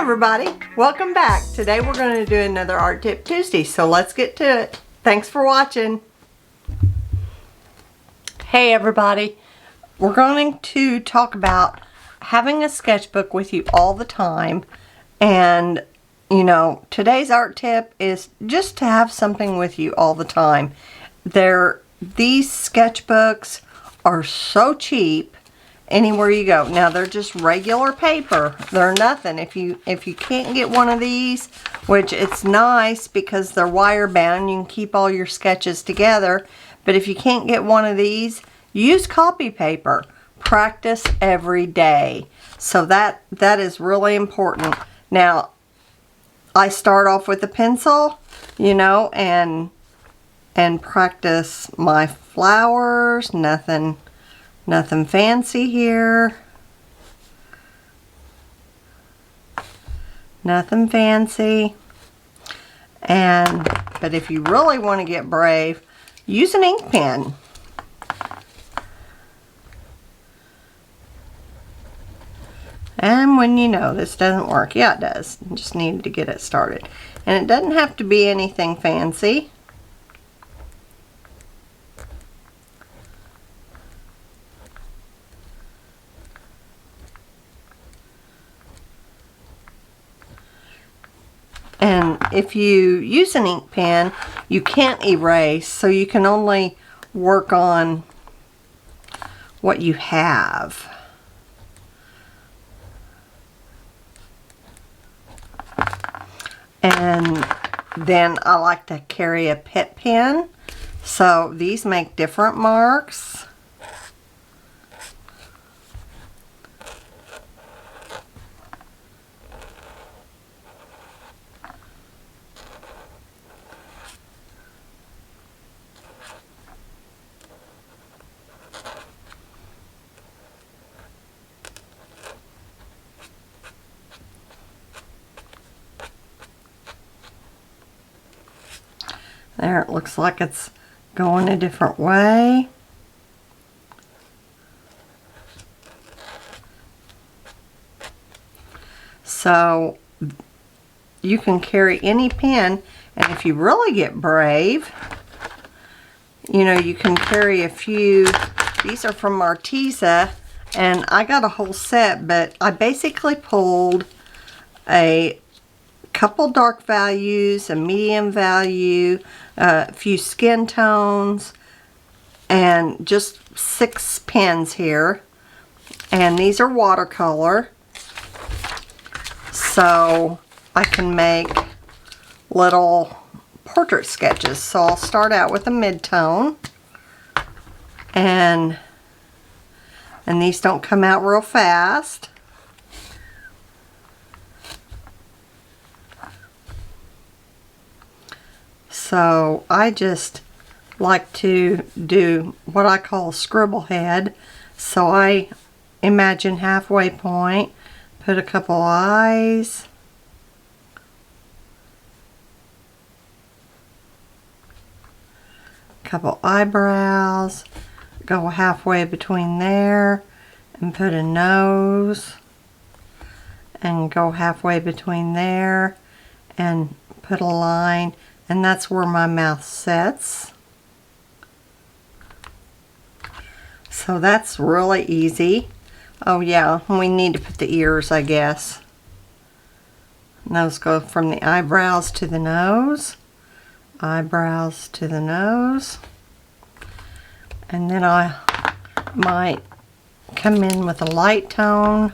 everybody, welcome back. Today we're going to do another Art Tip Tuesday, so let's get to it. Thanks for watching. Hey everybody, we're going to talk about having a sketchbook with you all the time, and you know, today's art tip is just to have something with you all the time. These sketchbooks are so cheap anywhere you go. Now they're just regular paper. They're nothing. If you can't get one of these, which it's nice because they're wire bound, you can keep all your sketches together. But if you can't get one of these, use copy paper. Practice every day. So that is really important. Now I start off with a pencil, you know, and practice my flowers. Nothing fancy here. Nothing fancy. But if you really want to get brave, use an ink pen. And when you know this doesn't work, yeah, it does. You just need to get it started. And it doesn't have to be anything fancy. And if you use an ink pen, you can't erase, so you can only work on what you have. And then I like to carry a pet pen, so these make different marks. There, it looks like it's going a different way. So you can carry any pen, and if you really get brave, you know, you can carry a few. These are from Arteza, and I got a whole set, but I basically pulled a couple dark values, a medium value, a few skin tones, and just 6 pens here. And these are watercolor, so I can make little portrait sketches. So I'll start out with a mid-tone, and these don't come out real fast. So I just like to do what I call scribble head. So I imagine halfway point, put a couple eyes, couple eyebrows, go halfway between there and put a nose, and go halfway between there and put a line. And that's where my mouth sets. So that's really easy. Oh yeah, we need to put the ears, I guess. And those go from the eyebrows to the nose. Eyebrows to the nose. And then I might come in with a light tone.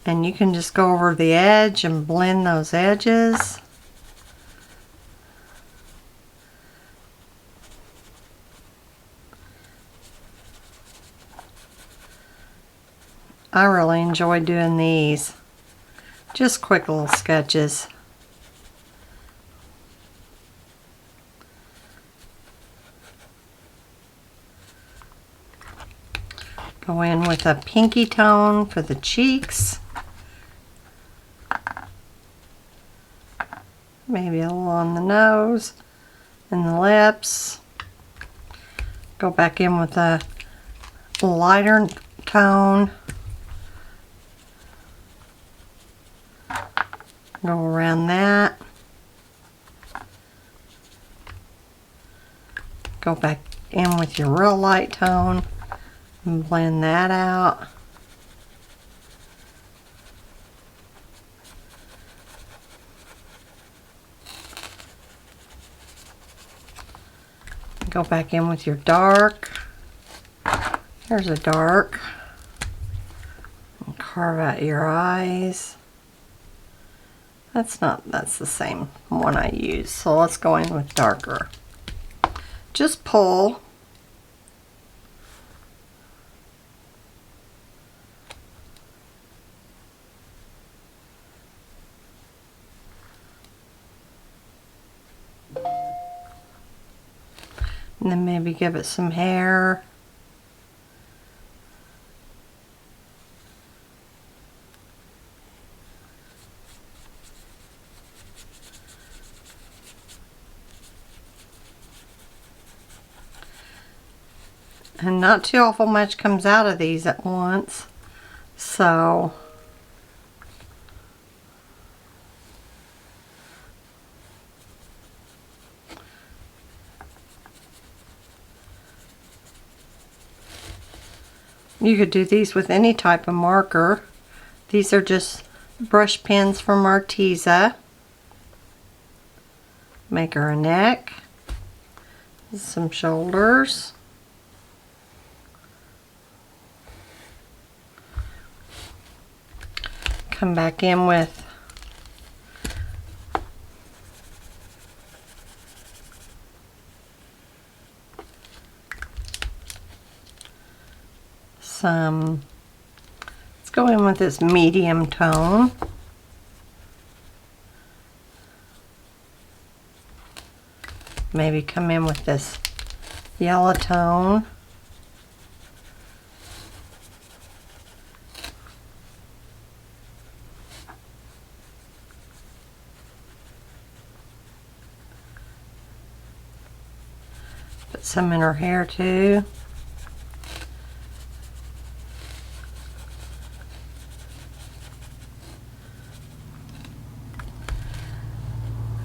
And you can just go over the edge and blend those edges. I really enjoy doing these. Just quick little sketches. Go in with a pinky tone for the cheeks. Maybe a little on the nose and the lips. Go back in with a lighter tone. Go around that. Go back in with your real light tone and blend that out. Go back in with your dark. There's a dark. And carve out your eyes. That's the same one I used. So let's go in with darker. Just pull. And then maybe give it some hair. And not too awful much comes out of these at once. So you could do these with any type of marker. These are just brush pens from Arteza. Make her a neck, some shoulders. Come back in with some, let's go in with this medium tone. Maybe come in with this yellow tone. Put some in her hair too.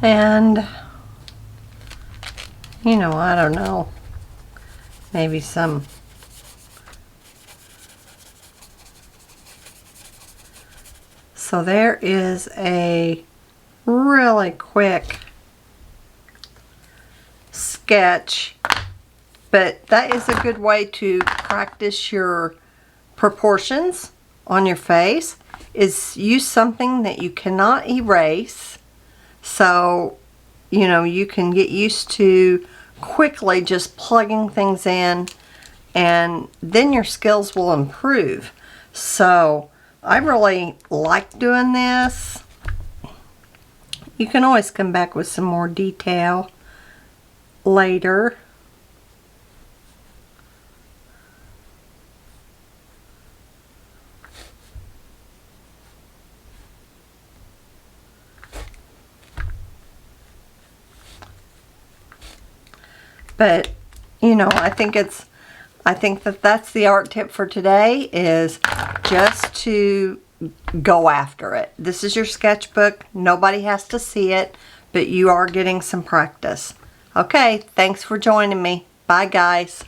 And, you know, I don't know, maybe some so there is a really quick sketch, but that is a good way to practice your proportions on your face, is use something that you cannot erase. So, you know, you can get used to quickly just plugging things in, and then your skills will improve. So, I really like doing this. You can always come back with some more detail later. But, you know, I think that that's the art tip for today, is just to go after it. This is your sketchbook. Nobody has to see it, but you are getting some practice. Okay, thanks for joining me. Bye, guys.